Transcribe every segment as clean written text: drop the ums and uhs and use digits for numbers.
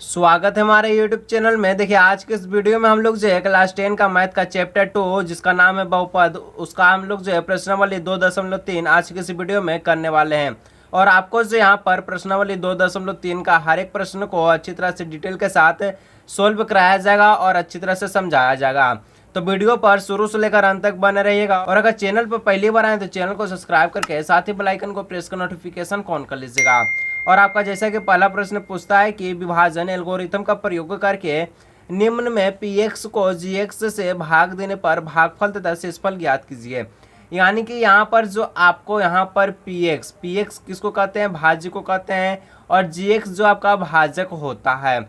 स्वागत है हमारे YouTube चैनल में। देखिए आज के इस वीडियो में हम लोग जो है क्लास 10 का मैथ का चैप्टर 2 जिसका नाम है बहुपद, उसका हम लोग जो है प्रश्नावली 2.3 आज के इस वीडियो में करने वाले हैं। और आपको जो यहाँ पर प्रश्नावली 2.3 का हर एक प्रश्न को अच्छी तरह से डिटेल के साथ सोल्व कराया जाएगा और अच्छी तरह से समझाया जाएगा। तो वीडियो पर शुरू से लेकर अंत तक बने रहिएगा। और अगर चैनल पर पहली बार आए तो चैनल को सब्सक्राइब करके साथ ही बेल आइकन को प्रेस कर नोटिफिकेशन ऑन कर लीजिएगा। और आपका जैसा कि पहला प्रश्न पूछता है कि विभाजन एल्गोरिथम का प्रयोग करके निम्न में px को gx से भाग देने पर भागफल तथा शेषफल ज्ञात कीजिए। यानी कि यहाँ पर जो आपको यहाँ पर px किसको कहते हैं, भाज्य को कहते हैं, और gx जो आपका भाजक होता है।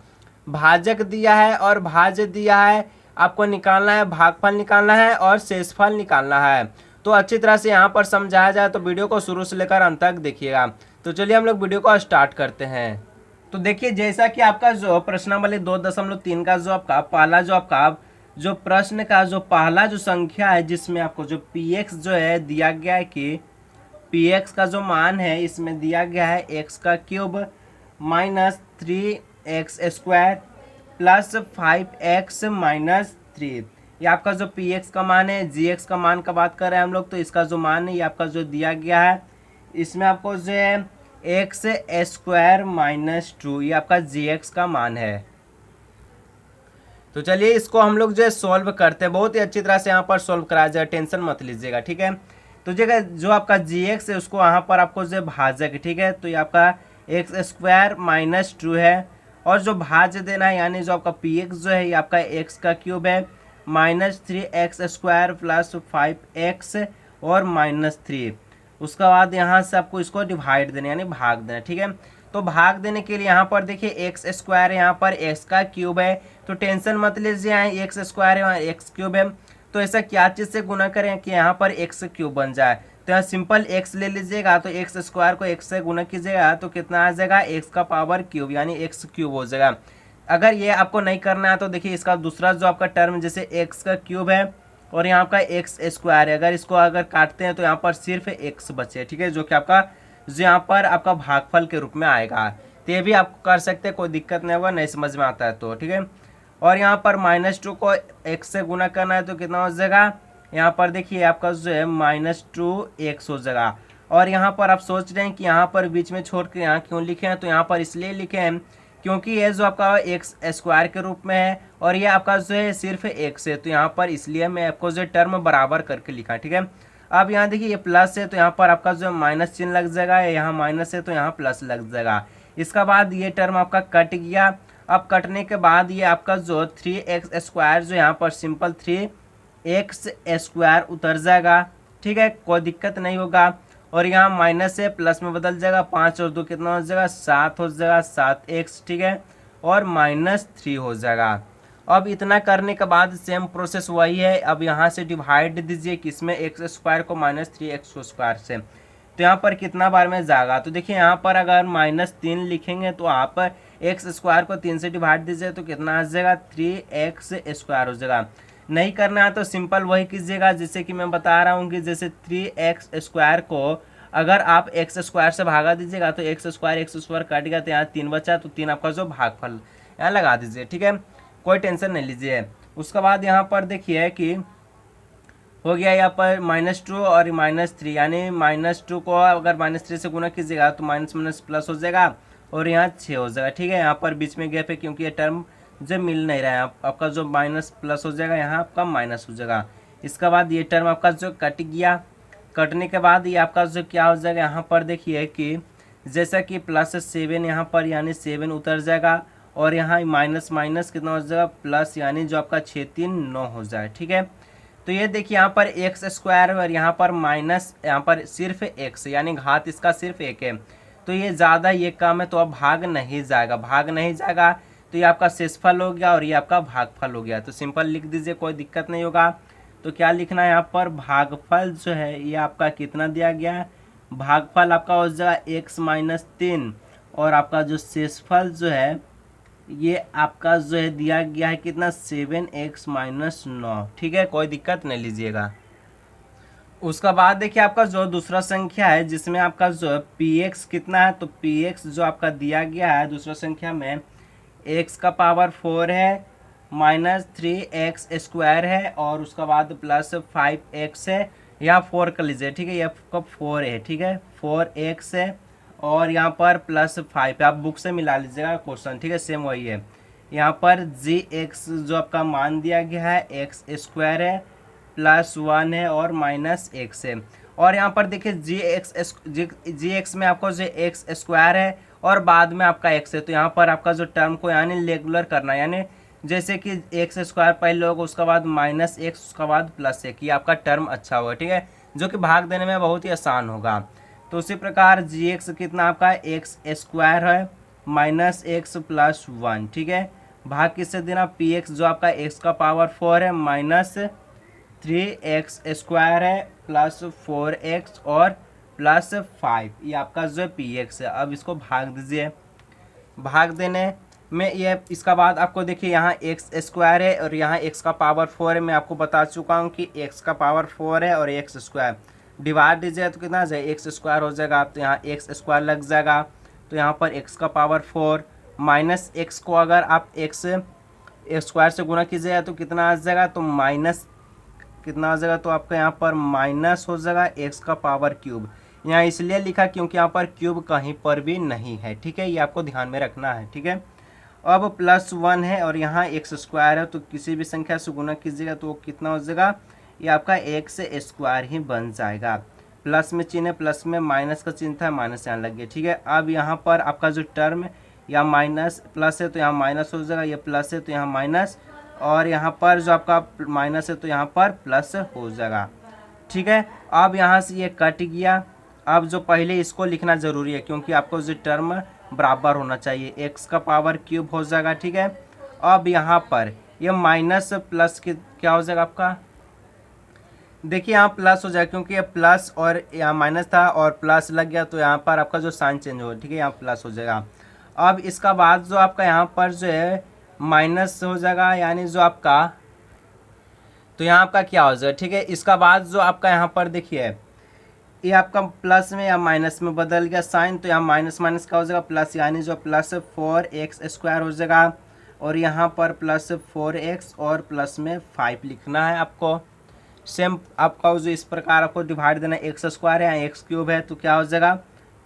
भाजक दिया है और भाज्य दिया है, आपको निकालना है, भागफल निकालना है और शेषफल निकालना है। तो अच्छी तरह से यहाँ पर समझाया जाए तो वीडियो को शुरू से लेकर अंत तक देखिएगा। तो चलिए हम लोग वीडियो को स्टार्ट करते हैं। तो देखिए जैसा कि आपका जो प्रश्नावली 2.3 का जो आपका पहला जो प्रश्न का जो पहला जो संख्या है जिसमें आपको जो px जो है दिया गया है कि px का जो मान है इसमें दिया गया है x का cube minus 3x² plus 5x minus 3। ये आपका जो px का मान है, gx का मान का बात कर रहे हैं हम लोग, तो इसका जो मान है ये आपका जो दिया गया है इसमें आपको जो है x² माइनस 2 ये आपका gx का मान है। तो चलिए इसको हम लोग जो है सोल्व करते हैं, बहुत ही अच्छी तरह से यहाँ पर सोल्व कराया जाए, टेंशन मत लीजिएगा, ठीक है। तो जगह जो आपका gx है उसको यहाँ पर आपको जो है भाजक, ठीक है, तो ये आपका x² माइनस 2 है। और जो भाज्य देना है यानी जो आपका px जो है ये आपका x का क्यूब है माइनस 3x² प्लस 5x और माइनस 3। उसके बाद यहाँ से आपको इसको डिवाइड देना यानी भाग देना, ठीक है। तो भाग देने के लिए यहाँ पर देखिए x² यहाँ पर x का क्यूब है, तो टेंशन मत लीजिए, यहाँ x² है वहाँ x क्यूब है। तो ऐसा क्या चीज़ से गुना करें कि यहाँ पर x क्यूब बन जाए, तो यहाँ सिंपल x ले लीजिएगा, तो x² को x से गुना कीजिएगा तो कितना आ जाएगा x का पावर क्यूब यानी x क्यूब हो जाएगा। अगर ये आपको नहीं करना है तो देखिए इसका दूसरा जो आपका टर्म जैसे x का क्यूब है और यहाँ का x² है, अगर इसको अगर काटते हैं तो यहाँ पर सिर्फ x बचे, ठीक है, जो कि आपका जो यहाँ पर आपका भागफल के रूप में आएगा। तो ये भी आप कर सकते हैं, कोई दिक्कत नहीं होगा, नहीं समझ में आता है तो, ठीक है। और यहाँ पर -2 को x से गुना करना है तो कितना हो जाएगा, यहाँ पर देखिए आपका जो है -2x हो जाएगा। और यहाँ पर आप सोच रहे हैं कि यहाँ पर बीच में छोड़ के यहाँ क्यों लिखे हैं, तो यहाँ पर इसलिए लिखे हैं क्योंकि ये जो आपका x² के रूप में है और ये आपका जो है सिर्फ x है, तो यहाँ पर इसलिए मैं आपको जो टर्म बराबर करके लिखा, ठीक है। अब यहाँ देखिए ये प्लस है तो यहाँ पर आपका जो माइनस चिन्ह लग जाएगा, यहाँ माइनस है तो यहाँ प्लस लग जाएगा। इसका बाद ये टर्म आपका कट गया। अब कटने के बाद ये आपका जो 3x² जो यहाँ पर सिंपल 3x² उतर जाएगा, ठीक है, कोई दिक्कत नहीं होगा। और यहाँ माइनस है प्लस में बदल जाएगा, 5 और 2 कितना हो जाएगा 7 हो जाएगा, 7x, ठीक है, और -3 हो जाएगा। अब इतना करने के बाद सेम प्रोसेस वही है, अब यहाँ से डिवाइड दीजिए किसमें x² को -3x² से, तो यहाँ पर कितना बार में जाएगा, तो देखिए यहाँ पर अगर -3 लिखेंगे तो आप x² को 3 से डिवाइड दीजिए तो कितना आ जाएगा 3x² हो जाएगा। नहीं करना है तो सिंपल वही कीजिएगा जैसे कि मैं बता रहा हूँ कि जैसे 3x² को अगर आप x² से भागा दीजिएगा तो x² कट गया तो यहाँ 3 बचा, तो 3 आपका जो भागफल यहाँ लगा दीजिए, ठीक है, कोई टेंशन नहीं लीजिए। उसके बाद यहाँ पर देखिए कि हो गया यहाँ पर -2 और -3 यानी -2 को अगर -3 से गुना कीजिएगा तो माइनस माइनस प्लस हो जाएगा और यहाँ 6 हो जाएगा, ठीक है। यहाँ पर बीच में गैप है क्योंकि ये टर्म जो मिल नहीं रहा है, आपका जो माइनस प्लस हो जाएगा, यहाँ आपका माइनस हो जाएगा। इसके बाद ये टर्म आपका जो कट गया, कटने के बाद ये आपका जो क्या हो जाएगा, यहाँ पर देखिए कि जैसा कि +7 यहाँ पर यानी 7 उतर जाएगा और यहाँ माइनस माइनस कितना हो जाएगा प्लस यानी जो आपका 6 3 9 हो जाए, ठीक है। तो ये देखिए यहाँ पर x² और यहाँ पर माइनस यहाँ पर सिर्फ x यानी घात इसका सिर्फ 1 है, तो ये ज़्यादा ये कम है तो अब भाग नहीं जाएगा, तो ये आपका शेषफल हो गया और ये आपका भागफल हो गया। तो सिंपल लिख दीजिए, कोई दिक्कत नहीं होगा। तो क्या लिखना है यहाँ पर, भागफल जो है ये आपका कितना दिया गया है, भागफल आपका हो जाएगा x - 3 और आपका जो शेषफल जो है ये आपका जो है दिया गया है कितना 7x - 9, ठीक है, कोई दिक्कत नहीं लीजिएगा। उसका बाद देखिए आपका जो दूसरा संख्या है जिसमें आपका जो px कितना है, तो px जो आपका दिया गया है दूसरा संख्या में एक्स का पावर 4 है, माइनस 3x स्क्वायर है, और उसका बाद प्लस 5x है। यहाँ 4 कर लीजिए, ठीक है, ये आपका 4 है, ठीक है, 4x है, और यहाँ पर प्लस 5 है। आप बुक से मिला लीजिएगा क्वेश्चन, ठीक है, सेम वही है। यहाँ पर gx जो आपका मान दिया गया है एक्स स्क्वायर है, प्लस 1 है, और माइनस एक्स है। और यहाँ पर देखिए जी एक्स में आपको जो एक्स स्क्वायर है और बाद में आपका एक्स है, तो यहाँ पर आपका जो टर्म को यानी रेगुलर करना है, यानी जैसे कि एक्स स्क्वायर पहले होगा, उसका बाद माइनस एक्स, उसका बाद प्लस एक, ये आपका टर्म अच्छा होगा, ठीक है, जो कि भाग देने में बहुत ही आसान होगा। तो उसी प्रकार जी एक्स कितना आपका एक्स स्क्वायर है, माइनस एक्स प्लस 1, ठीक है, भाग किससे देना, पी एक्स जो आपका एक्स का पावर 4 है, माइनस 3x स्क्वायर है, प्लस 4x और प्लस 5, ये आपका जो है पी एक्स है। अब इसको भाग दीजिए, भाग देने में ये इसका बाद आपको देखिए यहाँ एक्स स्क्वायर है और यहाँ एक्स का पावर 4 है। मैं आपको बता चुका हूँ कि एक्स का पावर 4 है और एक्स स्क्वायर डिवाइड दीजिए तो कितना आ जाए, एक्स स्क्वायर हो जाएगा, तो यहाँ एक्स स्क्वायर लग जाएगा, तो यहाँ पर एक्स का पावर 4 माइनस एक्स को अगर आप एक्स स्क्वायर से गुना कीजिएगा तो कितना आ जाएगा, तो माइनस कितना आ जाएगा, तो आपका यहाँ पर माइनस हो जाएगा एक्स का पावर क्यूब। यहाँ इसलिए लिखा क्योंकि यहाँ पर क्यूब कहीं पर भी नहीं है, ठीक है, ये आपको ध्यान में रखना है, ठीक है। अब प्लस 1 है और यहाँ एक्स स्क्वायर है, तो किसी भी संख्या से गुना कीजिएगा तो वो कितना हो जाएगा, ये आपका एक्स स्क्वायर ही बन जाएगा। प्लस में चिन्ह है, प्लस में माइनस का चिन्ह था, माइनस यहाँ लग गया, ठीक है। अब यहाँ पर आपका जो टर्म या माइनस प्लस है तो यहाँ माइनस हो जाएगा, ये प्लस है तो यहाँ माइनस, और यहाँ पर जो आपका माइनस है तो यहाँ पर प्लस हो जाएगा, ठीक है। अब यहाँ से ये कट गया। अब जो पहले इसको लिखना ज़रूरी है क्योंकि आपको जो टर्म बराबर होना चाहिए, एक्स का पावर क्यूब हो जाएगा, ठीक है। अब यहाँ पर ये माइनस प्लस की क्या हो जाएगा आपका, देखिए यहाँ प्लस हो जाएगा क्योंकि ये प्लस और यहाँ माइनस था और प्लस लग गया, तो यहाँ पर आपका जो साइन चेंज होगा, ठीक है, यहाँ प्लस हो जाएगा। अब इसका बाद जो आपका यहाँ पर जो है माइनस हो जाएगा, यानी जो आपका, तो यहाँ आपका क्या हो जाएगा, ठीक है। इसका बाद जो आपका यहाँ पर देखिए ये आपका प्लस में या माइनस में बदल गया साइन, तो यहाँ माइनस माइनस का हो जाएगा प्लस, यानी जो प्लस 4x स्क्वायर हो जाएगा, और यहाँ पर प्लस 4x और प्लस में 5 लिखना है आपको। सेम आपका जो इस प्रकार आपको डिवाइड देना, एक्स स्क्वायर है, एक्स क्यूब है, तो क्या हो जाएगा,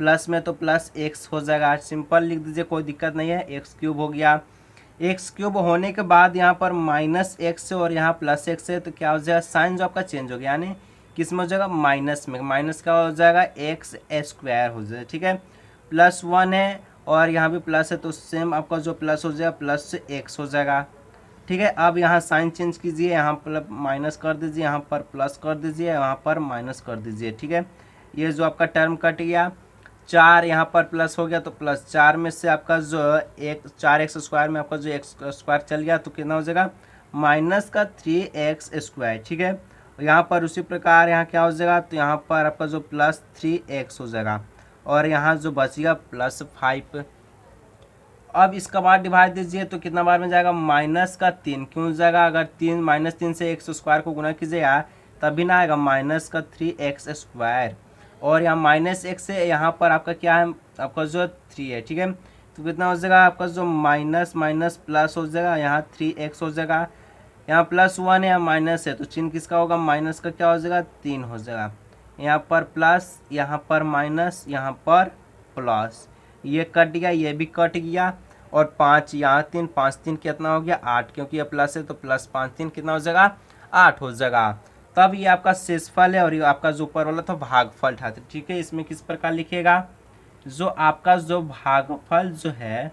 प्लस में तो प्लस एक्स हो जाएगा, सिंपल लिख दीजिए, कोई दिक्कत नहीं है, एक्स क्यूब हो गया। एक्स क्यूब होने के बाद यहाँ पर माइनस एक्स और यहाँ प्लस एक्स है, तो क्या हो जाएगा, साइन जो आपका चेंज हो गया, यानी किस में हो जाएगा, माइनस में, माइनस का हो जाएगा एक्स स्क्वायर हो जाएगा, ठीक है। प्लस 1 है और यहाँ भी प्लस है, तो सेम आपका जो प्लस हो जाएगा प्लस एक्स हो जाएगा, ठीक है। अब यहाँ साइन चेंज कीजिए, यहाँ पर माइनस कर दीजिए, यहाँ पर प्लस कर दीजिए, यहाँ पर माइनस कर दीजिए, ठीक है। ये जो आपका टर्म कट गया, 4 यहाँ पर प्लस हो गया, तो प्लस 4 में से आपका जो 4x स्क्वायर में आपका जो एक्स स्क्वायर चल गया, तो कितना हो जाएगा, माइनस का 3x स्क्वायर, ठीक है। यहाँ पर उसी प्रकार यहाँ क्या हो जाएगा, तो यहाँ पर आपका जो प्लस 3x हो जाएगा, और यहाँ जो बचेगा प्लस 5। अब इसका बाद डिवाइड दीजिए तो कितना बार में जाएगा, माइनस का 3, क्यों जाएगा, अगर माइनस 3 से एक्स स्क्वायर को गुना कीजिएगा तभी ना आएगा, माइनस का 3x स्क्वायर, और यहाँ माइनस एक्स है, यहाँ पर आपका क्या है, आपका जो 3 है, ठीक है। तो कितना हो जाएगा आपका जो माइनस माइनस प्लस हो जाएगा, यहाँ 3x हो जाएगा, यहाँ प्लस 1 है, यहाँ माइनस है, तो चिन्ह किसका होगा, माइनस का क्या हो जाएगा, 3 हो जाएगा। यहाँ पर प्लस, यहाँ पर माइनस, यहाँ पर प्लस, ये कट गया, ये भी कट गया, और 5 यहाँ 3, 5 3 कितना हो गया, 8, क्योंकि ये प्लस है तो प्लस 5 3 कितना हो जाएगा, 8 हो जाएगा। तब ये आपका शेषफल है और ये आपका जो ऊपर वाला था भागफल था, ठीक है। इसमें किस प्रकार लिखेगा, जो आपका जो भागफल जो है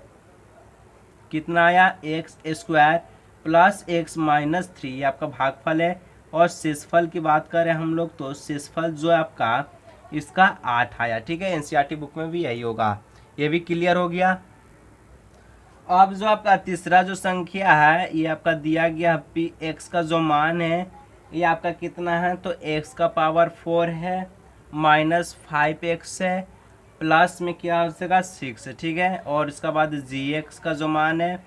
कितना आया, x square plus x minus 3, ये आपका भागफल है। और शेषफल की बात करें हम लोग तो शेषफल जो है आपका इसका 8 आया, ठीक है। एनसीईआरटी बुक में भी यही होगा, ये भी क्लियर हो गया। अब जो आपका तीसरा जो संख्या है ये आपका दिया गया पी एक्स का जो मान है ये आपका कितना है, तो एक्स का पावर 4 है, माइनस 5x है, प्लस में क्या हो जाएगा 6 है, ठीक है। और इसका बाद जी एक्स का जो मान है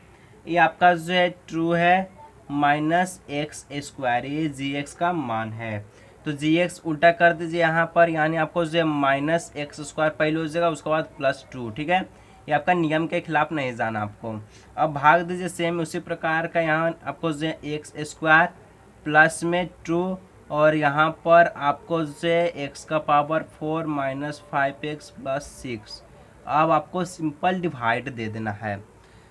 ये आपका जो है ट्रू है, माइनस एक्स स्क्वायर, ये जी एक्स का मान है। तो जी एक्स उल्टा कर दीजिए यहाँ पर, यानी आपको जो है माइनस एक्स स्क्वायर पहले हो जाएगा, उसके बाद प्लस 2, ठीक है। ये आपका नियम के खिलाफ नहीं जाना आपको। अब भाग दीजिए सेम उसी प्रकार का, यहाँ आपको जो एक्स स्क्वायर प्लस में 2 और यहाँ पर आपको जो एक्स का पावर 4 माइनस 5x प्लस 6। अब आपको सिंपल डिवाइड दे देना है।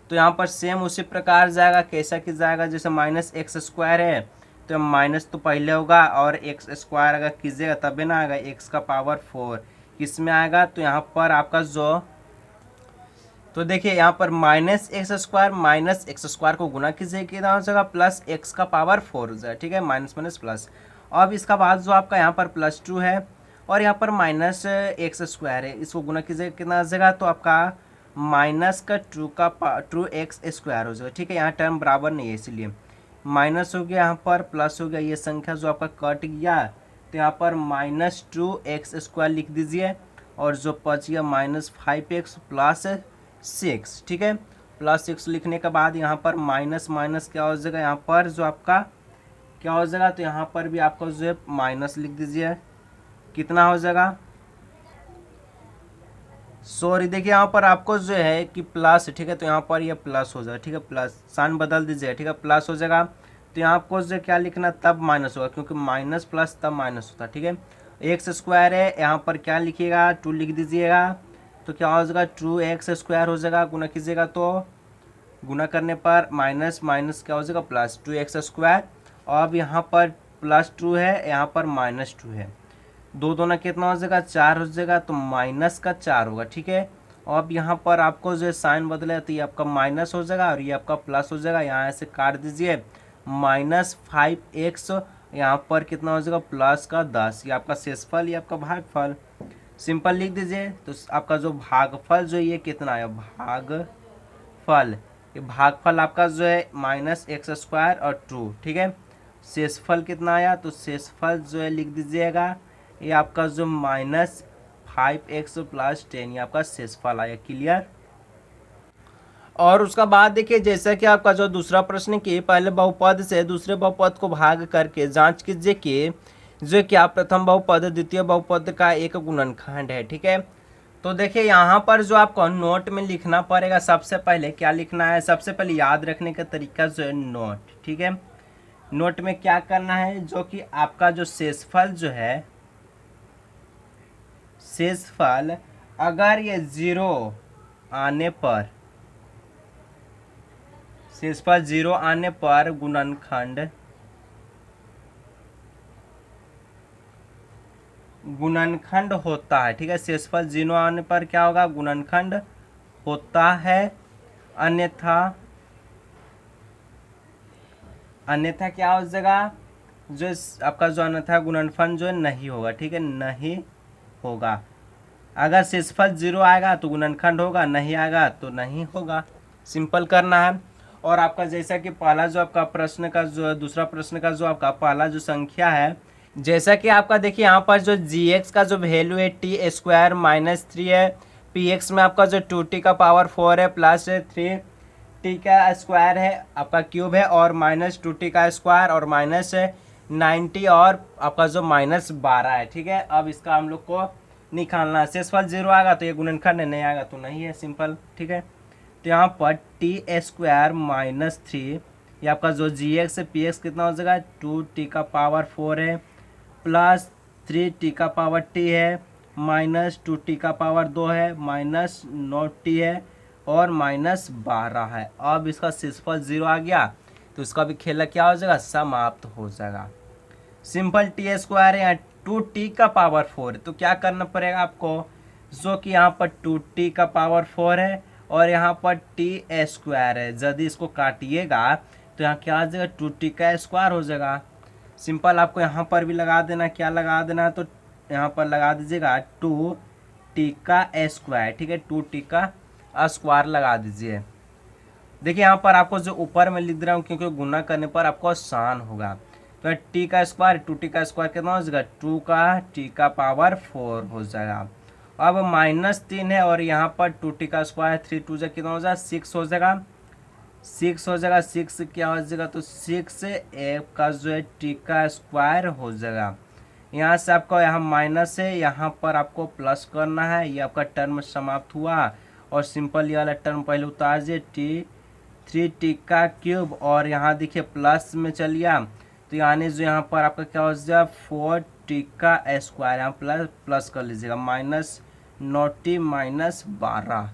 तो यहाँ पर सेम उसी प्रकार जाएगा, कैसा कि जाएगा जैसे माइनस एक्स स्क्वायर है तो माइनस तो पहले होगा और एक्स स्क्वायर अगर कीजिएगा तभी ना आएगा एक्स का पावर 4 किस में आएगा। तो यहाँ पर आपका जो तो देखिए यहाँ पर माइनस एक्स स्क्वायर को गुना कीजिए कितना हो जाएगा प्लस एक्स का पावर 4 हो जाएगा, ठीक है, माइनस माइनस प्लस। अब इसका बाद जो आपका यहाँ पर +2 है और यहाँ पर माइनस एक्स स्क्वायर है, इसको गुना कीजिए कितना आ जाएगा तो आपका माइनस का 2 एक्स स्क्वायर हो जाएगा, ठीक है। यहाँ टर्म बराबर नहीं है इसलिए माइनस हो गया, यहाँ पर प्लस हो गया, ये संख्या जो आपका कट गया तो यहाँ पर -2 एक्स स्क्वायर लिख दीजिए और जो बच गया -5x प्लस 6, ठीक है। प्लस 6 लिखने के बाद यहाँ पर माइनस माइनस क्या हो जाएगा, यहाँ पर जो आपका क्या हो जाएगा तो यहाँ पर भी आपको जो है माइनस लिख दीजिए, कितना हो जाएगा, सॉरी देखिए यहाँ पर आपको जो है कि प्लस, ठीक है, तो यहाँ पर ये प्लस हो जाएगा, ठीक है, प्लस साइन बदल दीजिए, ठीक है, प्लस हो जाएगा। तो यहाँ आपको जो क्या लिखना तब माइनस होगा क्योंकि माइनस प्लस तब माइनस होता है, ठीक है। एक्स स्क्वायर है, यहाँ पर क्या लिखिएगा 2 लिख दीजिएगा तो क्या हो जाएगा 2x स्क्वायर हो जाएगा, गुना कीजिएगा तो गुना करने पर माइनस माइनस क्या हो जाएगा प्लस 2x स्क्वायर। अब यहाँ पर +2 है, यहाँ पर -2 है, दो दोनों कितना हो जाएगा 4 हो जाएगा तो माइनस का 4 होगा, ठीक है। अब यहाँ पर आपको जो है साइन बदले तो ये आपका माइनस हो जाएगा और ये आपका प्लस हो जाएगा, यहाँ से काट दीजिए -5x, यहाँ पर कितना हो जाएगा प्लस का 10, ये आपका शेषफल, ये आपका भागफल, सिंपल लिख दीजिए। तो आपका जो भागफल जो ये कितना है भागफल, ये भागफल आपका जो है -x स्क्वायर और 2, ठीक है। शेषफल कितना आया तो शेषफल जो है लिख दीजिएगा ये आपका जो -5x प्लस 10, ये आपका शेषफल आया, क्लियर। और उसका बाद देखिए जैसा कि आपका जो दूसरा प्रश्न कि पहले बहुपद से दूसरे बहुपद को भाग करके जांच कीजिए कि जो क्या प्रथम बहुपद द्वितीय बहुपद का एक गुणनखंड है, ठीक है। तो देखिए यहाँ पर जो आपको नोट में लिखना पड़ेगा, सबसे पहले क्या लिखना है, सबसे पहले याद रखने का तरीका जो है नोट, ठीक है। नोट में क्या करना है जो कि आपका जो शेषफल जो है, शेषफल अगर ये 0 आने पर, शेषफल 0 आने पर गुणनखंड होता है, ठीक है। शेषफल 0 आने पर क्या होगा गुणनखंड होता है, अन्यथा क्या हो जाएगा जो आपका जो अन्यथा गुणनफल जो है नहीं होगा, ठीक है, नहीं होगा। अगर शेषफल 0 आएगा तो गुणनखंड होगा, नहीं आएगा तो नहीं होगा, सिंपल करना है। और आपका जैसा कि पहला जो आपका प्रश्न का जो दूसरा प्रश्न का जो आपका पहला जो संख्या है, जैसा कि आपका देखिए यहाँ पर जो gx का जो वैल्यू है t स्क्वायर -3 है, px में आपका जो 2t का पावर 4 है प्लस 3t का स्क्वायर है आपका क्यूब है और -2t का स्क्वायर और -90 और आपका जो -12 है, ठीक है। अब इसका हम लोग को निकालना है, शेषफल 0 आएगा तो ये गुणनखंड है, नहीं आएगा तो नहीं है, सिंपल, ठीक है। तो यहाँ पर t स्क्वायर -3 ये आपका जो gx है, px कितना हो जाएगा 2t का पावर 4 है प्लस 3t का पावर t है -2t का पावर 2 है -9t है और -12 है। अब इसका शेषफल 0 आ गया तो इसका भी खेला क्या हो जाएगा समाप्त हो जाएगा, सिंपल। t स्क्वायर है यहाँ 2t का पावर 4 तो क्या करना पड़ेगा आपको, जो कि यहाँ पर 2t का पावर 4 है और यहाँ पर t स्क्वायर है, यदि इसको काटिएगा तो यहाँ क्या आ जाएगा 2t का स्क्वायर हो जाएगा, सिंपल। आपको यहाँ पर भी लगा देना, क्या लगा देना तो यहाँ पर लगा दीजिएगा 2t का स्क्वायर, ठीक है, 2t का स्क्वायर लगा दीजिए। देखिए यहाँ पर आपको जो ऊपर में लिख दे रहा हूँ क्योंकि गुना करने पर आपको आसान होगा, तो t का स्क्वायर 2t का स्क्वायर कितना हो जाएगा 2 का t का पावर 4 हो जाएगा। अब -3 है और यहाँ पर 2t का स्क्वायर 3 2 जा कितना हो जाएगा 6 हो जाएगा, 6 हो जाएगा, 6 क्या हो जाएगा तो 6 एक का जो है t का स्क्वायर हो जाएगा। यहाँ से आपको यहाँ माइनस है, यहाँ पर आपको प्लस करना है, ये आपका टर्म समाप्त हुआ और सिंपल ये वाला टर्म पहले उतार दिए, थ्री टी का क्यूब, और यहाँ देखिए प्लस में चल गया तो यानी जो यहाँ पर आपका क्या हो जाएगा 4t का स्क्वायर, यहाँ प्लस प्लस कर लीजिएगा, माइनस 9t माइनस 12।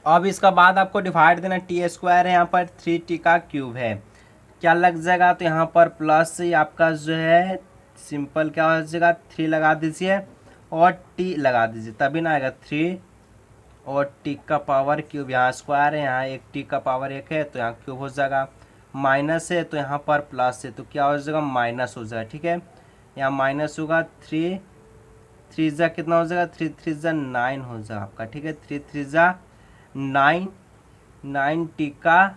अब इसका बाद आपको डिवाइड देना, टी स्क्वायर है, यहाँ पर 3t का क्यूब है, क्या लग जाएगा, तो यहाँ पर प्लस आपका जो है सिंपल क्या हो जाएगा 3 लगा दीजिए और t लगा दीजिए, तभी ना आएगा 3 और t का पावर क्यूब, यहाँ स्क्वायर है, यहाँ एक t का पावर 1 है तो यहाँ क्यूब हो जाएगा, माइनस है तो यहाँ पर प्लस है तो क्या हो जाएगा माइनस हो जाएगा। ठीक है, यहाँ माइनस होगा, 3 जा कितना हो जाएगा, 3 जा 9 हो जाएगा आपका। ठीक है, 3 जा 9 का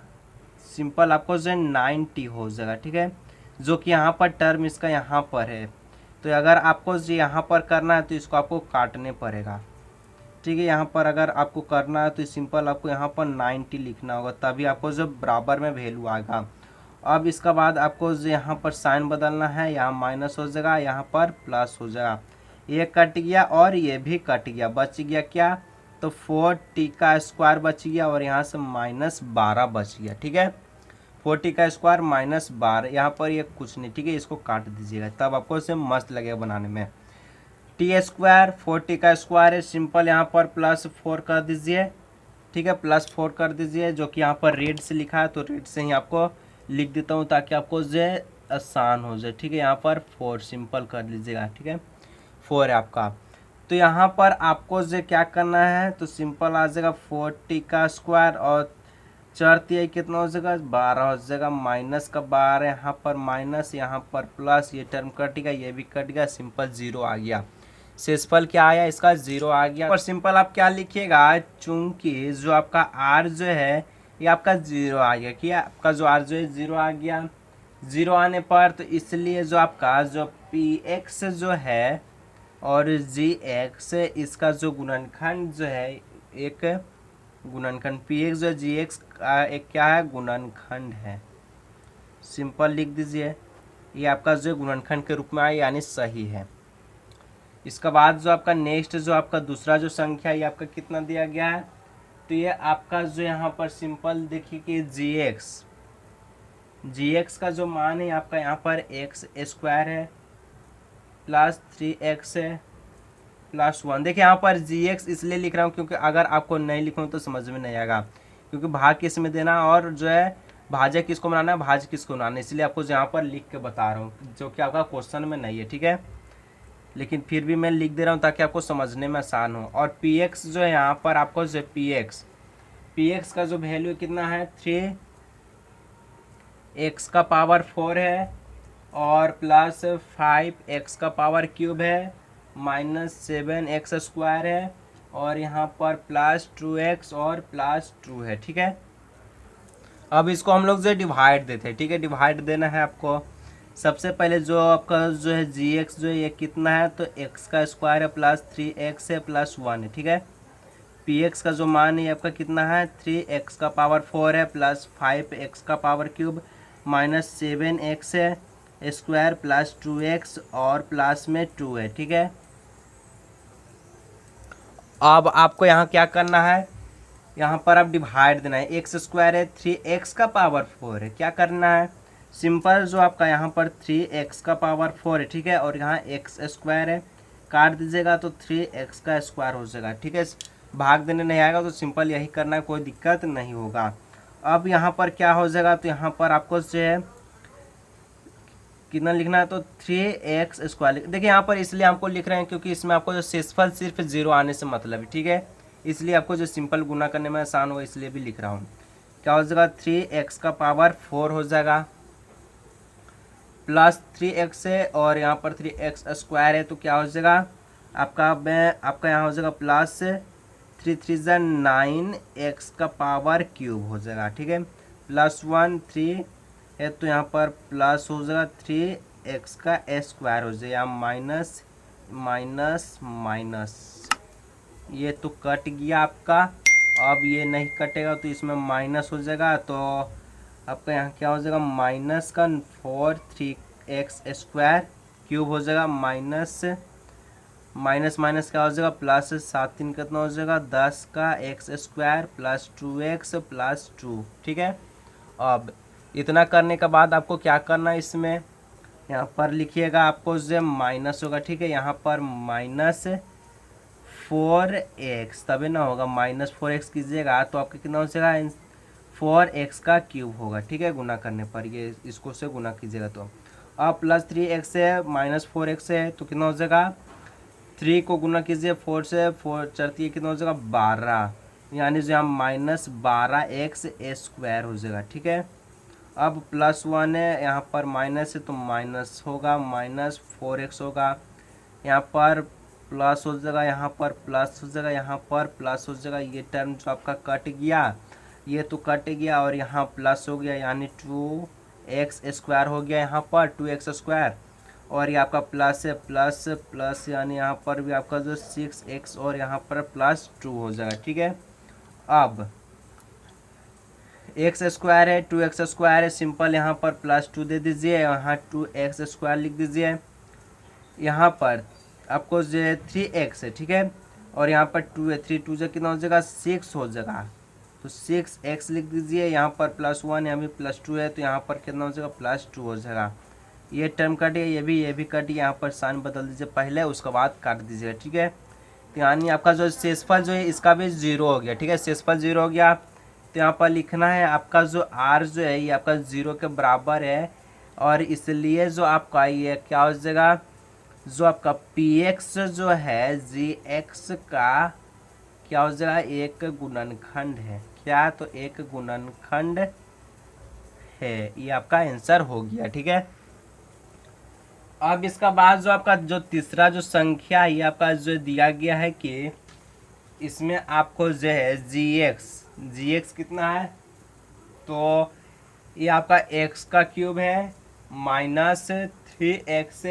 सिंपल आपको जो है 9t हो जाएगा। ठीक है, जो कि यहाँ पर टर्म इसका यहाँ पर है, तो अगर आपको जो यहाँ पर करना है तो इसको आपको काटने पड़ेगा। ठीक है, यहाँ पर अगर आपको करना है तो सिंपल आपको यहाँ पर 90 लिखना होगा, तभी आपको जो बराबर में वैल्यू आएगा। अब इसका बाद आपको जो यहाँ पर साइन बदलना है, यहाँ माइनस हो जाएगा, यहाँ पर प्लस हो जाएगा, ये कट गया और ये भी कट गया, बच गया क्या, तो 4t का स्क्वायर बच गया और यहाँ से माइनस 12 बच गया। ठीक है, 4t का स्क्वायर माइनस 12, यहाँ पर ये कुछ नहीं। ठीक है, इसको काट दीजिएगा, तब आपको इसे मस्त लगेगा बनाने में। टी स्क्वायर 4t का स्क्वायर है, सिंपल यहाँ पर प्लस 4 कर दीजिए। ठीक है, प्लस 4 कर दीजिए, जो कि यहाँ पर रेड से लिखा है तो रेड से ही आपको लिख देता हूँ ताकि आपको जो है आसान हो जाए। ठीक है, यहाँ पर 4 सिंपल कर लीजिएगा। ठीक है, 4 है आपका, तो यहाँ पर आपको जो क्या करना है तो सिंपल आ जाएगा 4t का स्क्वायर और 4 कितना हो जाएगा 12 हो जाएगा, माइनस का 12 यहाँ पर माइनस, यहाँ पर प्लस, ये टर्म कट गया, ये भी कट गया, सिंपल 0 आ गया। शेषफल क्या आया इसका 0 आ गया। और सिंपल आप क्या लिखिएगा, चूंकि जो आपका r जो है ये आपका 0 आ गया, कि आपका जो r जो है 0 आ गया। 0 आने पर तो इसलिए जो आपका जो px जो है और gx इसका जो गुणनखंड जो है एक गुणनखंड, px जो gx का एक क्या है गुणनखंड है, सिंपल लिख दीजिए, ये आपका जो गुणनखंड के रूप में आया यानी सही है। इसका बाद जो आपका नेक्स्ट जो आपका दूसरा जो संख्या ये आपका कितना दिया गया है, तो ये आपका जो यहाँ पर सिंपल देखिए कि gx का जो मान है आपका यहाँ पर x स्क्वायर है प्लस 3x है प्लस 1। देखिए यहाँ पर gx इसलिए लिख रहा हूँ क्योंकि अगर आपको नहीं लिखूँ तो समझ में नहीं आएगा, क्योंकि भाग किस में देना और जो है भाज्य किसको बनाना है भाज्य किसको बनाना है, इसलिए आपको यहाँ पर लिख के बता रहा हूँ, जो कि आपका क्वेश्चन में नहीं है। ठीक है, लेकिन फिर भी मैं लिख दे रहा हूँ ताकि आपको समझने में आसान हो। और px जो है यहाँ पर आपको जो px का जो वैल्यू कितना है 3x का पावर 4 है और प्लस 5x का पावर क्यूब है माइनस 7x स्क्वायर है और यहाँ पर प्लस 2x और प्लस 2 है। ठीक है, अब इसको हम लोग जो डिवाइड देते हैं। ठीक है, डिवाइड देना है आपको। सबसे पहले जो आपका जो है gx जो है ये कितना है, तो x का स्क्वायर है प्लस 3x है प्लस 1 है। ठीक है, px का जो मान है आपका कितना है 3x का पावर 4 है प्लस 5x का पावर क्यूब माइनस 7x है स्क्वायर प्लस 2x और प्लस में 2 है। ठीक है, अब आपको यहाँ क्या करना है, यहाँ पर आप डिवाइड देना है, एक्स स्क्वायर है 3x का पावर 4 है, क्या करना है सिंपल जो आपका यहाँ पर 3x का पावर 4 है। ठीक है, और यहाँ x स्क्वायर है, काट दीजिएगा तो 3x का स्क्वायर हो जाएगा। ठीक है, भाग देने नहीं आएगा तो सिंपल यही करना है, कोई दिक्कत नहीं होगा। अब यहाँ पर क्या हो जाएगा, तो यहाँ पर आपको जो है कितना लिखना है, तो 3x स्क्वायर। देखिए यहाँ पर इसलिए हमको लिख रहे हैं क्योंकि इसमें आपको जो शेषफल सिर्फ 0 आने से मतलब है। ठीक है, इसलिए आपको जो सिंपल गुना करने में आसान होगा इसलिए भी लिख रहा हूँ। क्या हो जाएगा 3x का पावर 4 हो जाएगा प्लस 3x है और यहाँ पर 3x स्क्वायर है तो क्या हो जाएगा आपका यहाँ हो जाएगा प्लस 3 9x का पावर क्यूब हो जाएगा। ठीक है, प्लस 1 3 है तो यहाँ पर प्लस हो जाएगा 3x का स्क्वायर हो जाएगा, माइनस माइनस माइनस, ये तो कट गया आपका। अब ये नहीं कटेगा तो इसमें माइनस हो जाएगा, तो आपका यहाँ क्या हो जाएगा माइनस का 4 3x स्क्वायर क्यूब हो जाएगा माइनस 4 3x स्क्वायर, 4 3 9 x का पावर 4 है प्लस 1 3 है तो यहाँ पर प्लस हो जाएगा 3x का स्क्वायर हो जाएगा माइनस माइनस माइनस, ये तो कट गया आपका। अब यहाँ क्या हो जाएगा माइनस का 4 3x स्क्वायर क्यूब हो जाएगा माइनस माइनस माइनस क्या हो जाएगा प्लस, 7 3 कितना हो जाएगा 10 का x square plus 2x plus 2। ठीक है, अब इतना करने के बाद आपको क्या करना है, इसमें यहाँ पर लिखिएगा, आपको जो माइनस होगा, ठीक है, यहाँ पर -4x, तभी ना होगा, -4x कीजिएगा तो आपका कितना हो जाएगा 4x का क्यूब होगा। ठीक है, गुना करने पर ये इसको से गुना कीजिएगा तो अब +3x है -4x है तो कितना हो जाएगा, 3 को गुना कीजिए 4 से, 4 चढ़ती है कितना हो जाएगा 12, यानी जो यहाँ -12x स्क्वायर हो जाएगा। ठीक है, अब +1 है, यहाँ पर माइनस है तो माइनस होगा, -4x होगा, यहाँ पर प्लस हो जाएगा, यहाँ पर प्लस हो जाएगा, यहाँ पर प्लस हो जाएगा, ये टर्म जो आपका कट गया, ये तो कट गया और यहाँ प्लस हो गया, यानी 2x स्क्वायर हो गया, यहाँ पर 2x स्क्वायर, और ये आपका प्लस है, प्लस प्लस यानी यहाँ पर भी आपका जो 6x और यहाँ पर +2 हो जाएगा। ठीक है, अब x स्क्वायर है 2x स्क्वायर है, सिंपल यहाँ पर +2 दे दीजिए, यहाँ 2x स्क्वायर लिख दीजिए, यहाँ पर आपको जो 3x है, ठीक है, और यहाँ पर 2 है, 3 2 कितना हो जाएगा 6 हो जाएगा, तो 6x लिख दीजिए, यहाँ पर +1 यहाँ भी +2 है तो यहाँ पर कितना हो जाएगा +2 हो जाएगा, ये टर्म कट गया, ये भी कट गया, यहाँ पर साइन बदल दीजिए पहले, उसके बाद काट दीजिएगा। ठीक है, तो यानी आपका जो शेषफल जो है इसका भी 0 हो गया। ठीक है, शेषफल 0 हो गया, तो यहाँ पर लिखना है आपका जो r जो है ये आपका 0 के बराबर है, और इसलिए जो आपका ये क्या हो जाएगा, जो आपका px जो है gx का क्या हो जाएगा, एक गुणनखंड है, क्या, तो एक गुणनखंड है, ये आपका आंसर हो गया। ठीक है, अब इसका बाद जो आपका जो तीसरा जो संख्या है ये आपका जो दिया गया है कि इसमें आपको जो है gx कितना है, तो ये आपका x का क्यूब है -3x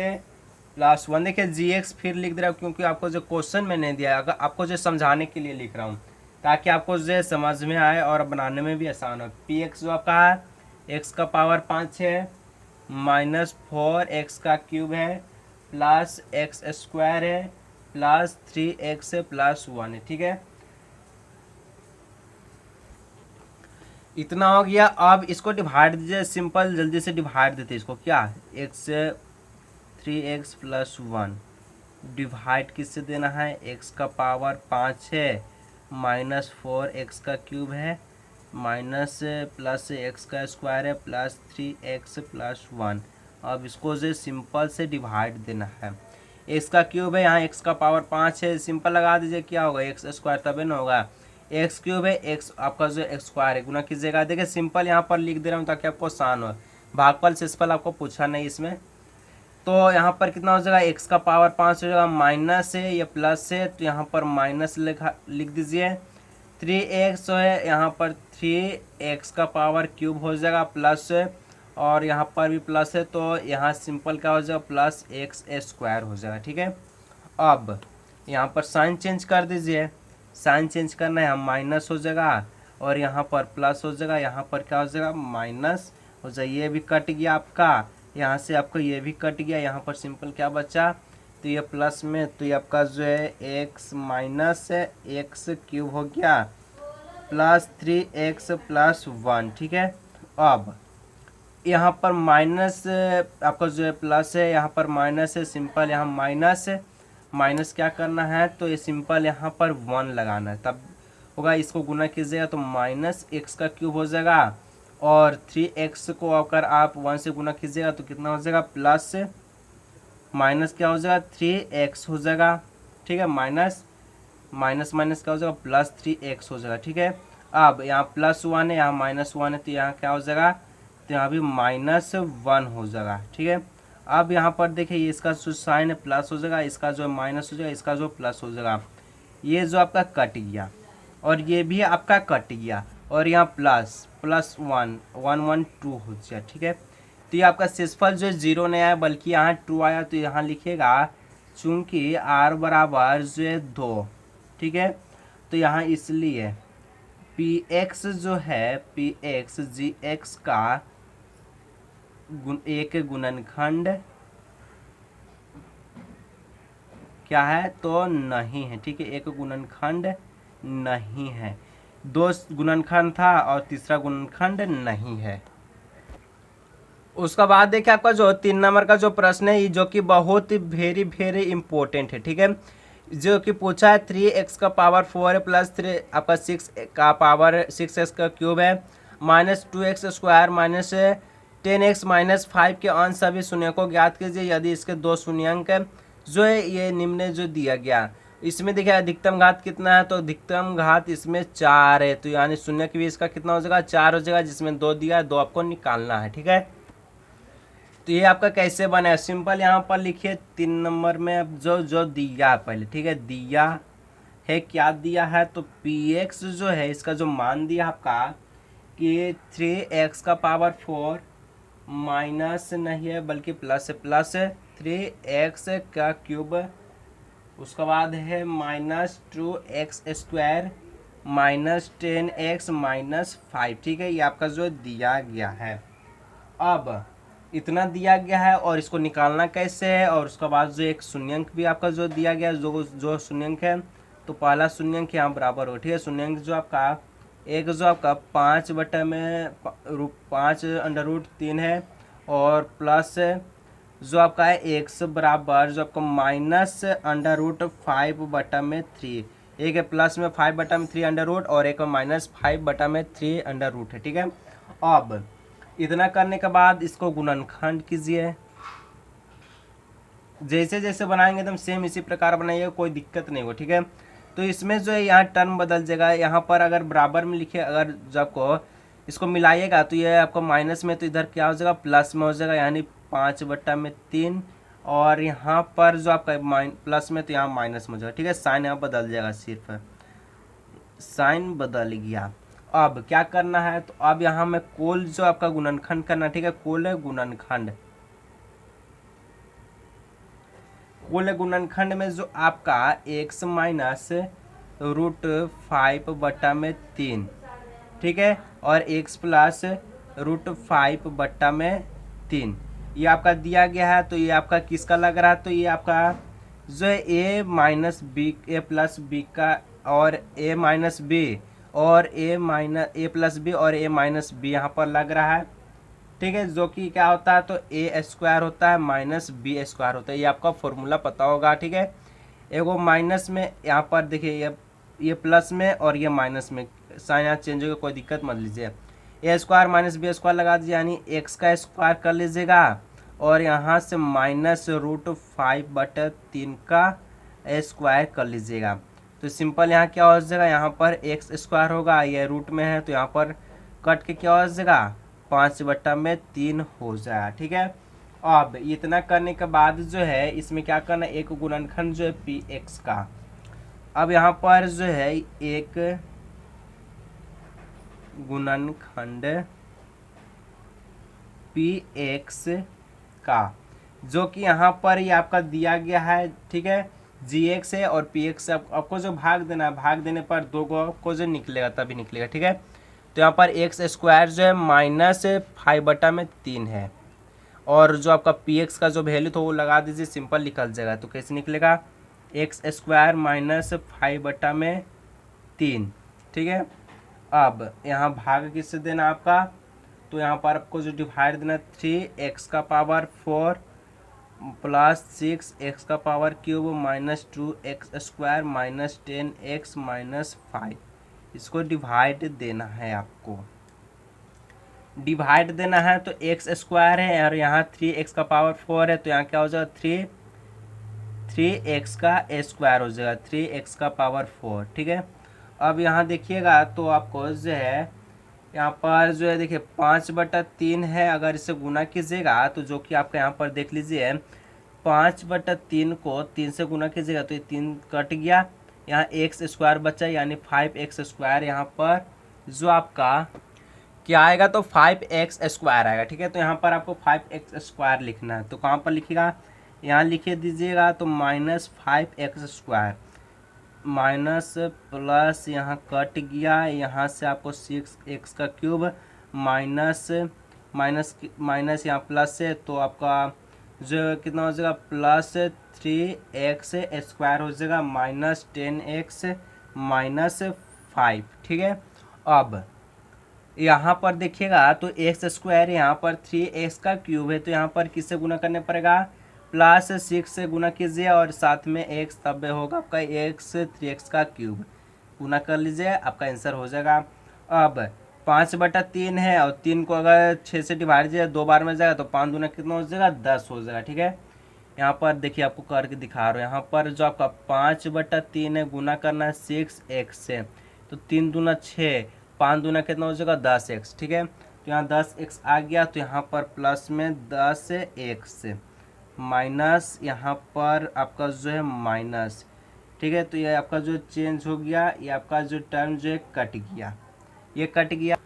+1। देखिए gx फिर लिख दे रहा हूँ क्योंकि आपको जो क्वेश्चन में नहीं दिया, अगर आपको जो समझाने के लिए लिख रहा हूँ ताकि आपको जो समझ में आए और बनाने में भी आसान हो। px जो आपका है x का पावर 5 है -4x का क्यूब है प्लस x स्क्वायर है प्लस 3x +1 है। ठीक है, इतना हो गया। अब इसको डिवाइड दीजिए, सिंपल जल्दी से डिवाइड देते इसको, क्या x से 3x +1 डिवाइड किससे देना है, x का पावर 5 है -4x का क्यूब है माइनस प्लस x का स्क्वायर है प्लस 3x +1। अब इसको जो सिंपल से डिवाइड देना है, x का क्यूब है, यहाँ x का पावर 5 है, सिंपल लगा दीजिए, क्या होगा x स्क्वायर तभी ना होगा, x क्यूब है, x आपका जो x स्क्वायर है गुना कीजिएगा। देखिए सिंपल यहाँ पर लिख दे रहा हूँ ताकि आपको आसान हो, भागफल शेषफल आपको पूछा नहीं इसमें, तो यहाँ पर कितना हो जाएगा x का पावर 5 हो जाएगा, माइनस है या प्लस है तो यहाँ पर माइनस लिख दीजिए, 3x है यहाँ पर 3x का पावर क्यूब हो जाएगा प्लस, और यहाँ पर भी प्लस है तो यहाँ सिंपल क्या हो जाएगा प्लस x स्क्वायर हो जाएगा। ठीक है, अब यहाँ पर साइन चेंज कर दीजिए, साइन चेंज करना है, माइनस हो जाएगा और यहाँ पर प्लस हो जाएगा, यहाँ पर क्या हो जाएगा माइनस हो जाएगा, ये भी कट गया आपका, यहाँ से आपको ये भी कट गया, यहाँ पर सिंपल क्या बचा, तो ये प्लस में तो ये आपका जो है x माइनस एक्स क्यूब हो गया प्लस 3x +1। ठीक है, अब यहाँ पर माइनस आपका जो है प्लस है, यहाँ पर माइनस है, सिंपल यहाँ माइनस क्या करना है, तो ये सिंपल यहाँ पर 1 लगाना है, तब होगा, इसको गुना कीजिएगा तो -x का क्यूब हो जाएगा, और 3x को अगर आप 1 से गुना कीजिएगा तो कितना हो जाएगा प्लस माइनस क्या हो जाएगा 3x हो जाएगा। ठीक है, माइनस माइनस क्या हो जाएगा +3x हो जाएगा। ठीक है, अब यहाँ +1 है, यहाँ -1 है तो यहाँ क्या हो जाएगा, तो यहाँ भी -1 हो जाएगा। ठीक है, अब यहाँ पर देखिए इसका जो साइन है प्लस हो जाएगा, इसका जो माइनस हो जाएगा, इसका जो प्लस हो जाएगा, ये जो आपका कट गया और ये भी आपका कट गया, और यहाँ +1 1 1 2 हो जाए। ठीक है, तो ये आपका शेषफल जो 0 नहीं आया बल्कि यहाँ 2 आया, तो यहाँ लिखेगा चूंकि r बराबर जो है 2। ठीक है, तो यहाँ इसलिए px जो है px gx का एक गुणनखंड क्या है तो नहीं है, ठीक है। एक गुणनखंड नहीं है, दो गुणनखंड था और तीसरा गुणनखंड नहीं है। उसका बाद देखिए आपका जो 3 नंबर का जो प्रश्न है जो कि बहुत ही वेरी इंपॉर्टेंट है, ठीक है। जो कि पूछा है 3x का पावर 4 है प्लस 3 आपका 6 का पावर 6x का क्यूब है minus 2x square minus 10x minus 5 के अंश सभी शून्य को ज्ञात कीजिए यदि इसके दो शून्यंक जो है ये निम्न जो दिया गया। इसमें देखिए अधिकतम घात कितना है तो अधिकतम घात इसमें 4 है, तो यानी शून्य के भी इसका कितना हो जाएगा 4 हो जाएगा, जिसमें 2 दिया है 2 आपको निकालना है, ठीक है। तो ये आपका कैसे बना है सिंपल, यहाँ पर लिखिए 3 नंबर में अब जो दिया है पहले, ठीक है। दिया है क्या दिया है तो px जो है इसका जो मान दिया आपका कि 3x का पावर 4 माइनस नहीं है बल्कि प्लस है, प्लस 3x का क्यूब, उसके बाद है minus 2x square minus 10x minus 5, ठीक है। ये आपका जो दिया गया है। अब इतना दिया गया है और इसको निकालना कैसे है, और उसके बाद जो एक शून्यंक भी आपका जो दिया गया जो शून्यंक है तो पहला शून्यंक यहाँ बराबर हो, ठीक है। शून्यंक जो आपका एक जो आपका 5 बटा में 5√3 है और प्लस जो आपका है x बराबर जो आपका माइनस √5 बटा में 3, एक है प्लस में 5 बटा में 3 अंडर रूट और एक माइनस 5 बटा में 3 अंडर रूट है, ठीक है। अब इतना करने के बाद इसको गुणनखंड कीजिए, जैसे जैसे बनाएंगे एकदम सेम इसी प्रकार बनाइए, कोई दिक्कत नहीं हो, ठीक है। तो इसमें जो है यहाँ टर्म बदल जाएगा, यहाँ पर अगर बराबर में लिखे अगर जब आपको इसको मिलाइएगा तो ये आपको माइनस में तो इधर क्या हो जाएगा प्लस में हो जाएगा, यानी 5 बटा में 3 और यहाँ पर जो आपका प्लस में तो यहाँ माइनस में हो जाएगा, ठीक है। साइन यहाँ बदल जाएगा, सिर्फ साइन बदल गया। अब क्या करना है तो अब यहाँ में कुल जो आपका गुणनखंड करना, ठीक है। कुल गुणनखंड, कुल गुणनखंड में जो आपका x माइनस √5 बटा में 3, ठीक है, और x प्लस √5 बटा में 3 ये आपका दिया गया है। तो ये आपका किसका लग रहा है तो ये आपका जो है a minus B A plus B का और a माइनस बी और a प्लस बी और a माइनस बी यहाँ पर लग रहा है, ठीक है। जो कि क्या होता है तो a स्क्वायर होता है माइनस बी स्क्वायर होता है, ये आपका फॉर्मूला पता होगा, ठीक है। एगो माइनस में यहाँ पर देखिए ये प्लस में और ये माइनस में साइन यहाँ चेंज होगा, कोई दिक्कत मत लीजिए। a square minus B square लगा दीजिए यानी x का स्क्वायर कर लीजिएगा और यहाँ से माइनस √5 बटा 3 का स्क्वायर कर लीजिएगा। तो सिंपल यहाँ क्या हो जाएगा, यहाँ पर x स्क्वायर होगा, ये रूट में है तो यहाँ पर कट के क्या हो जाएगा 5 बटा में 3 हो जाएगा, ठीक है। अब इतना करने के बाद जो है इसमें क्या करना, एक गुणनखंड जो है px का, अब यहाँ पर जो है एक गुणनखंड px का जो कि यहाँ पर ये आपका दिया गया है, ठीक है। gx है और px है, आपको जो भाग देना है भाग देने पर दो को आपको जो निकलेगा तभी निकलेगा, ठीक है। तो यहाँ पर x स्क्वायर जो है माइनस 5 बटा में 3 है और जो आपका px का जो वैल्यू था वो लगा दीजिए, सिंपल निकल जाएगा। तो कैसे निकलेगा x स्क्वायर माइनस 5 बटा में 3, ठीक है। अब यहाँ भाग किससे देना आपका तो यहाँ पर आपको जो डिवाइड देना 3x का पावर 4 प्लस 6x का power cube minus 2x square minus 10x minus 5, इसको डिवाइड देना है, आपको डिवाइड देना है। तो x स्क्वायर है और यहाँ 3x का पावर 4 है तो यहाँ क्या हो जाएगा 3x का स्क्वायर हो जाएगा, 3x का पावर 4, ठीक है। अब यहाँ देखिएगा तो आपको जो है यहाँ पर जो है देखिए 5 बटा 3 है, अगर इसे गुना कीजिएगा तो जो कि आपका यहाँ पर देख लीजिए 5 बटा 3 को 3 से गुना कीजिएगा तो ये 3 कट गया, यहाँ x स्क्वायर बचा यानी 5x स्क्वायर, यहाँ पर जो आपका क्या आएगा तो 5x स्क्वायर आएगा, ठीक है। तो यहाँ पर आपको 5x स्क्वायर लिखना है, तो कहाँ पर लिखिएगा यहाँ लिखे दीजिएगा तो minus 5x square minus plus यहाँ कट गया, यहाँ से आपको 6x का क्यूब माइनस माइनस माइनस यहाँ प्लस है तो आपका जो कितना हो जाएगा प्लस 3x² हो जाएगा माइनस 10x माइनस 5, ठीक है। अब यहाँ पर देखिएगा तो x² यहाँ पर 3x का क्यूब है, तो यहाँ पर किससे गुना करने पड़ेगा, प्लस 6 से गुना कीजिए और साथ में x, तब होगा आपका x 3x का क्यूब, गुना कर लीजिए, आपका आंसर हो जाएगा। अब 5/3 है और 3 को अगर 6 से डिवाइड कीजिए 2 बार में जाएगा तो 5 दूना कितना हो जाएगा 10 हो जाएगा, ठीक है। यहाँ पर देखिए आपको करके दिखा रहा हूँ, यहाँ पर जो आपका 5/3 है गुना करना है 6x से, तो 3 दूना 6, 5 दूना कितना हो जाएगा 10x, ठीक है। तो यहाँ 10x आ गया, तो यहाँ पर प्लस में 10x माइनस यहाँ पर आपका जो है माइनस, ठीक है। तो ये आपका जो चेंज हो गया, ये आपका जो टर्म जो है कट गया, ये कट गया।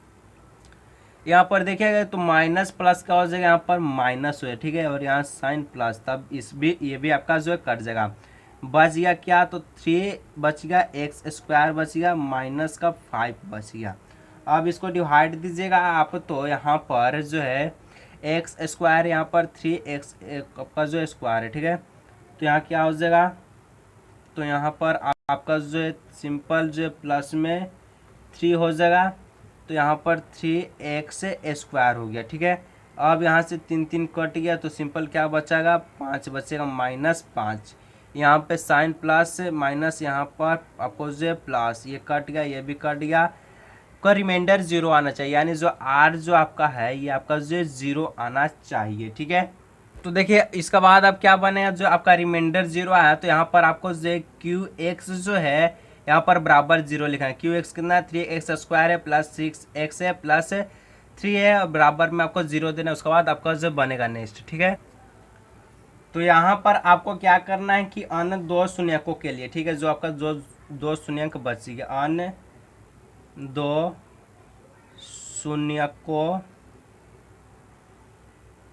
यहाँ पर देखिएगा तो माइनस प्लस का हो जाएगा, यहाँ पर माइनस हुआ, ठीक है, और यहाँ साइन प्लस, तब ये भी आपका जो है कट जाएगा। बच गया क्या, तो 3 बच गया, x² बच गया, माइनस का 5 बच गया। अब इसको डिवाइड दीजिएगा आप, तो यहाँ पर जो है x² यहाँ पर 3x आपका जो स्क्वायर है, ठीक है। तो यहाँ क्या हो जाएगा, तो यहाँ पर आपका जो है सिंपल जो है प्लस में 3 हो जाएगा, तो यहाँ पर 3x² हो गया, ठीक है। अब यहाँ से 3 कट गया, तो सिंपल क्या बचेगा 5 बचेगा, -5। यहाँ पे साइन प्लस माइनस, यहाँ पर आपको जो है प्लस, ये कट गया, ये भी कट गया, का रिमाइंडर 0 आना चाहिए, यानी जो r जो आपका है ये आपका जो 0 आना चाहिए, ठीक है। तो देखिए इसका बाद अब क्या बनेगा, जो आपका रिमाइंडर 0 आया, तो यहाँ पर आपको जो QX जो है यहाँ पर बराबर 0 लिखा है। QX कितना है 3x² है प्लस 6x है प्लस 3 है, और बराबर में आपको 0 देना है, उसके बाद आपका जो बनेगा नेक्स्ट, ठीक है। तो यहाँ पर आपको क्या करना है कि अन्य 2 शून्यकों के लिए, ठीक है, जो आपका जो 2 शून्यक बचेगा, अन्य 2 शून्यकों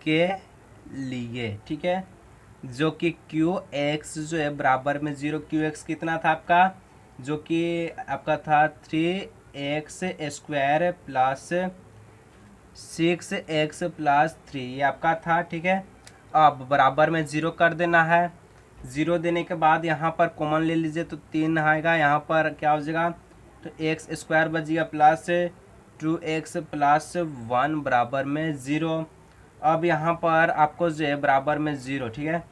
के लिए, ठीक है, जो कि QX जो है बराबर में 0, QX कितना था आपका, जो कि आपका था 3x² प्लस 6x प्लस 3, ये आपका था, ठीक है। अब बराबर में 0 कर देना है, 0 देने के बाद यहाँ पर कॉमन ले लीजिए, तो 3 आएगा, यहाँ पर क्या हो जाएगा, तो x² बचेगा प्लस 2x प्लस 1 बराबर में 0। अब यहाँ पर आपको जो है बराबर में 0, ठीक है।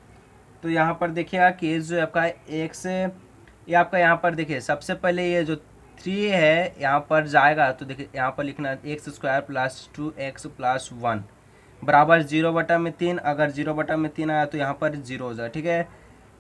तो यहाँ पर देखिएगा कि जो आपका x, ये आपका यहाँ पर देखिए सबसे पहले ये जो 3 है यहाँ पर जाएगा, तो देखिए यहाँ पर लिखना x² प्लस 2x प्लस 1 बराबर 0/3, अगर 0/3 आया तो यहाँ पर 0 हो जाएगा, ठीक है।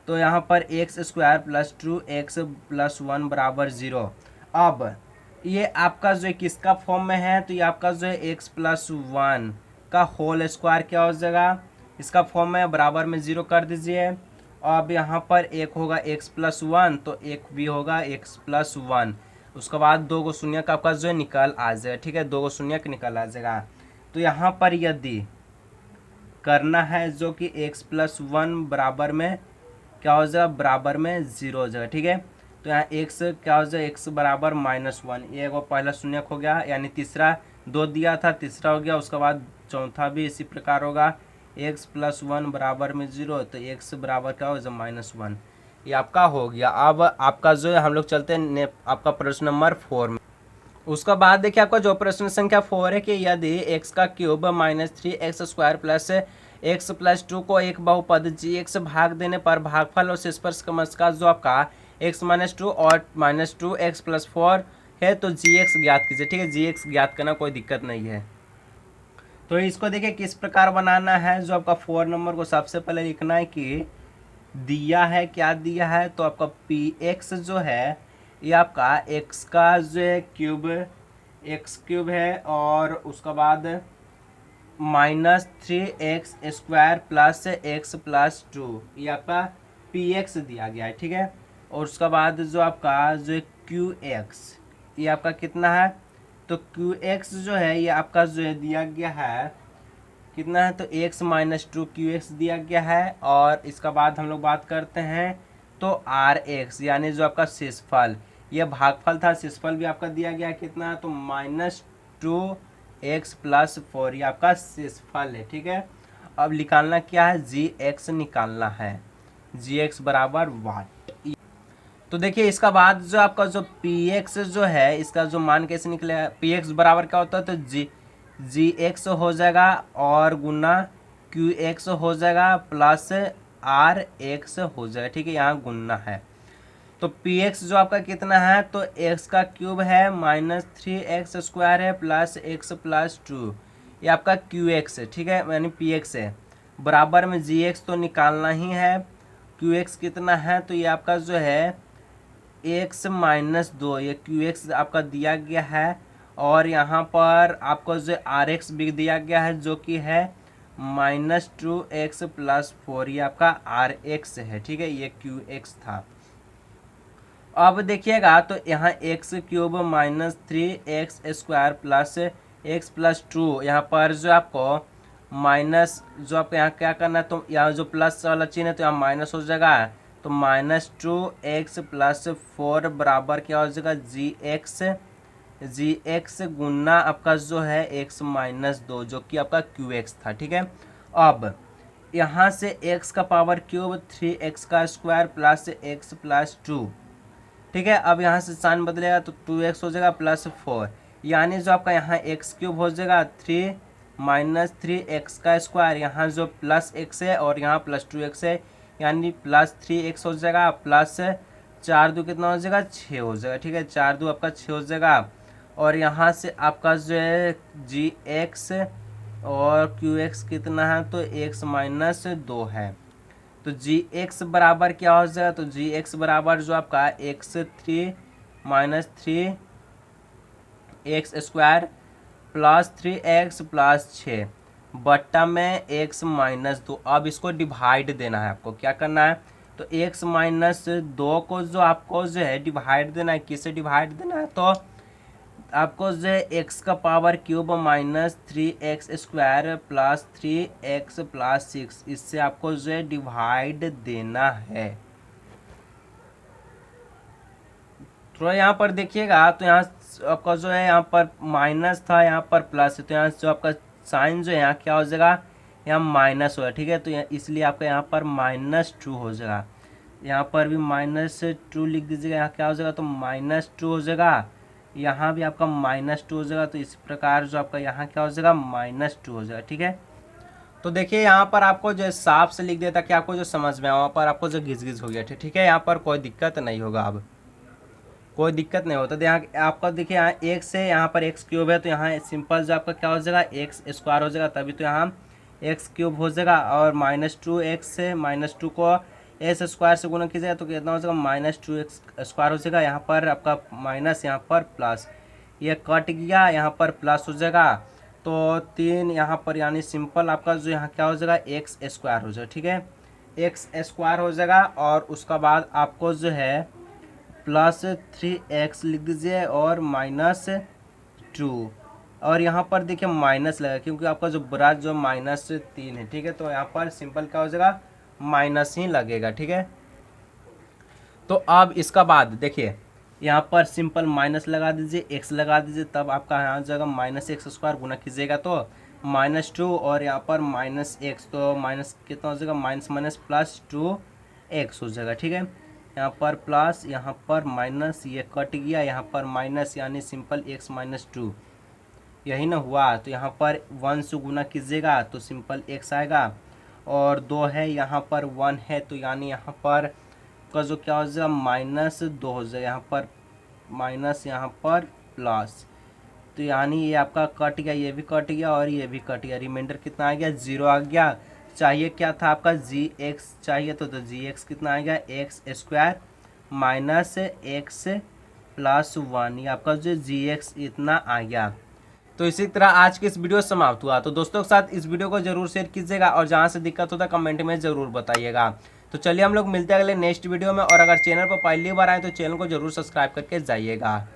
तो यहाँ पर x² प्लस 2x प्लस 1 बराबर 0। अब ये आपका जो है किसका फॉर्म में है, तो ये आपका जो है x प्लस 1 का होल स्क्वायर क्या हो जाएगा, इसका फॉर्म में बराबर में 0 कर दीजिए। अब यहाँ पर एक होगा x प्लस 1, तो एक भी होगा x प्लस 1, उसके बाद 2 गो शून्य का आपका जो है निकल आ जाएगा, ठीक है, 2 गो शून्य का निकल आ जाएगा। तो यहाँ पर यदि करना है जो कि x प्लस 1 बराबर में क्या हो जाएगा, बराबर में 0 हो जाएगा, ठीक है। तो यहाँ x क्या हो जाएगा, x बराबर -1, ये वो पहला शून्य हो गया, यानी तीसरा 2 दिया था, तीसरा हो गया, उसके बाद चौथा भी इसी प्रकार होगा, x प्लस 1 बराबर में 0, तो x बराबर क्या हो जाएगा -1, ये आपका हो गया। अब आपका जो है हम लोग चलते हैं आपका प्रश्न नंबर 4 में। उसका बाद देखिए आपका जो प्रश्न संख्या 4 है कि यदि x का cube -3x² plus x plus 2 को एक बहुपद gx भाग देने पर भागफल और शेषफल का जो आपका x - 2 और -2x प्लस 4 है, तो gx ज्ञात कीजिए, ठीक है। gx ज्ञात करना कोई दिक्कत नहीं है। तो इसको देखिए किस प्रकार बनाना है, जो आपका 4 नंबर को सबसे पहले लिखना है कि दिया है, क्या दिया है, तो आपका px जो है ये आपका x का जो है क्यूब x³ है, और उसका बाद -3x² प्लस x प्लस 2, ये आपका px दिया गया है, ठीक है। और उसका बाद जो आपका जो qx, ये आपका कितना है, तो qx जो है ये आपका जो है दिया गया है कितना है, तो x - 2 qx दिया गया है। और इसका बाद हम लोग बात करते हैं तो rx, यानी जो आपका शेषफल, ये भागफल था, शेषफल भी आपका दिया गया कितना, तो -2x प्लस 4, ये आपका शेषफल है, ठीक है। अब निकालना क्या है, जी एक्स निकालना है, जी एक्स बराबर वाट। तो देखिए इसका बाद जो आपका जो पी एक्स जो है इसका जो मान कैसे निकलेगा, पी एक्स बराबर क्या होता है, तो जी एक्स हो जाएगा और गुना क्यू एक्स हो जाएगा प्लस आर एक्स हो जाएगा, ठीक है, यहाँ गुना है। तो पी एक्स जो आपका कितना है, तो एक्स का क्यूब है -3x² है प्लस एक्स प्लस 2, ये आपका क्यू एक्स है, ठीक है, यानी पी एक्स है, बराबर में जी एक्स तो निकालना ही है, क्यू एक्स कितना है, तो ये आपका जो है x-2, ये क्यू एक्स आपका दिया गया है और यहाँ पर आपको जो आर एक्स भी दिया गया है जो कि है -2x + 4, ये आपका आर एक्स है, ठीक है, ये क्यू एक्स था। अब देखिएगा तो यहाँ x³ -3x² प्लस x + 2, यहाँ पर जो आपको माइनस जो आपको यहाँ क्या करना है, तो यहाँ जो प्लस वाला चिन्ह है तो यहाँ माइनस हो जाएगा, तो -2x + 4 बराबर क्या हो जाएगा, जी एक्स गुना आपका जो है x - 2 जो कि आपका क्यू एक्स था, ठीक है। अब यहाँ से x का power cube 3x² plus x + 2, ठीक है। अब यहाँ से साइन बदलेगा तो 2x हो जाएगा प्लस 4, यानी जो आपका यहाँ x³ हो जाएगा 3 - 3x², यहाँ जो प्लस x है और यहाँ प्लस 2x है, यानी प्लस 3x हो जाएगा प्लस 4 2 कितना हो जाएगा, 6 हो जाएगा, ठीक है, 4 2 आपका 6 हो जाएगा। और यहाँ से आपका जो है जी एक्स और क्यू एक्स कितना है, तो x - 2 है, तो जी एक्स बराबर क्या हो जाएगा, तो जी एक्स बराबर जो आपका x3 - 3x² plus 3x plus 6 बट्टा में x - 2। अब इसको डिवाइड देना है, आपको क्या करना है, तो x - 2 को जो आपको जो है डिवाइड देना है, किससे डिवाइड देना है, तो आपको जो है x का power cube -3x² plus 3x plus 6, इससे आपको जो है डिवाइड देना है। थोड़ा यहाँ पर देखिएगा तो यहाँ आपका जो है यहाँ पर माइनस था, यहाँ पर प्लस है, तो यहाँ जो आपका साइन जो है यहाँ क्या हो जाएगा, यहाँ माइनस होगा, ठीक है, तो इसलिए आपका यहाँ पर -2 हो जाएगा, यहाँ पर भी -2 लिख दीजिएगा, यहाँ क्या हो जाएगा, तो -2 हो जाएगा, यहाँ भी आपका -2 हो जाएगा, तो इस प्रकार जो आपका यहाँ क्या हो जाएगा, -2 हो जाएगा, ठीक है। तो देखिए यहाँ पर आपको जो साफ से लिख देता कि आपको जो समझ में वहाँ पर आपको जो घिस हो गया, ठीक है, यहाँ पर कोई दिक्कत नहीं होगा, अब कोई दिक्कत नहीं होता। तो यहाँ आपका देखिए यहाँ एक से यहाँ पर x³ है, तो यहाँ सिंपल जो आपका क्या हो जाएगा, x² हो जाएगा, तभी तो यहाँ x³ हो जाएगा, और -2x से -2 को s² से गुना कीजिएगा तो कितना हो जाएगा, -2x² हो जाएगा, यहाँ पर आपका माइनस, यहाँ पर प्लस, ये कट गया, यहाँ पर प्लस हो जाएगा, तो 3 यहाँ पर, यानी सिंपल आपका जो यहाँ क्या हो जाएगा, x² हो जाएगा, ठीक है, x² हो जाएगा। और उसका बाद आपको जो है प्लस 3x लिख दीजिए और -2, और यहाँ पर देखिए माइनस लगा क्योंकि आपका जो बड़ा जो -3 है, ठीक है, तो यहाँ पर सिंपल क्या हो जाएगा, माइनस ही लगेगा, ठीक है। तो अब इसका बाद देखिए यहाँ पर सिंपल माइनस लगा दीजिए, x लगा दीजिए, तब आपका यहाँ जाएगा -x² गुना कीजिएगा तो -2, और यहाँ पर -x, तो माइनस कितना हो जाएगा, माइनस प्लस 2x हो जाएगा, ठीक है, यहाँ पर प्लस, यहाँ पर माइनस, ये कट गया, यहाँ पर माइनस, यानी सिंपल x - 2, यही ना हुआ। तो यहाँ पर 1 से गुना कीजिएगा तो सिंपल x आएगा, और 2 है, यहाँ पर 1 है, तो यानी यहाँ पर का जो क्या हो जाएगा, -2 हो जाएगा, यहाँ पर माइनस, यहाँ पर प्लस, तो यानी ये आपका कट गया, ये भी कट गया और ये भी कट गया, रिमाइंडर कितना आ गया, 0 आ गया। चाहिए क्या था आपका, जी एक्स चाहिए, तो जी एक्स कितना आ गया, x² माइनस x प्लस 1, ये आपका जो जी एक्स इतना आ गया। तो इसी तरह आज की इस वीडियो समाप्त हुआ। तो दोस्तों के साथ इस वीडियो को जरूर शेयर कीजिएगा, और जहाँ से दिक्कत होता है कमेंट में ज़रूर बताइएगा। तो चलिए हम लोग मिलते हैं अगले नेक्स्ट वीडियो में, और अगर चैनल पर पहली बार आए तो चैनल को जरूर सब्सक्राइब करके जाइएगा।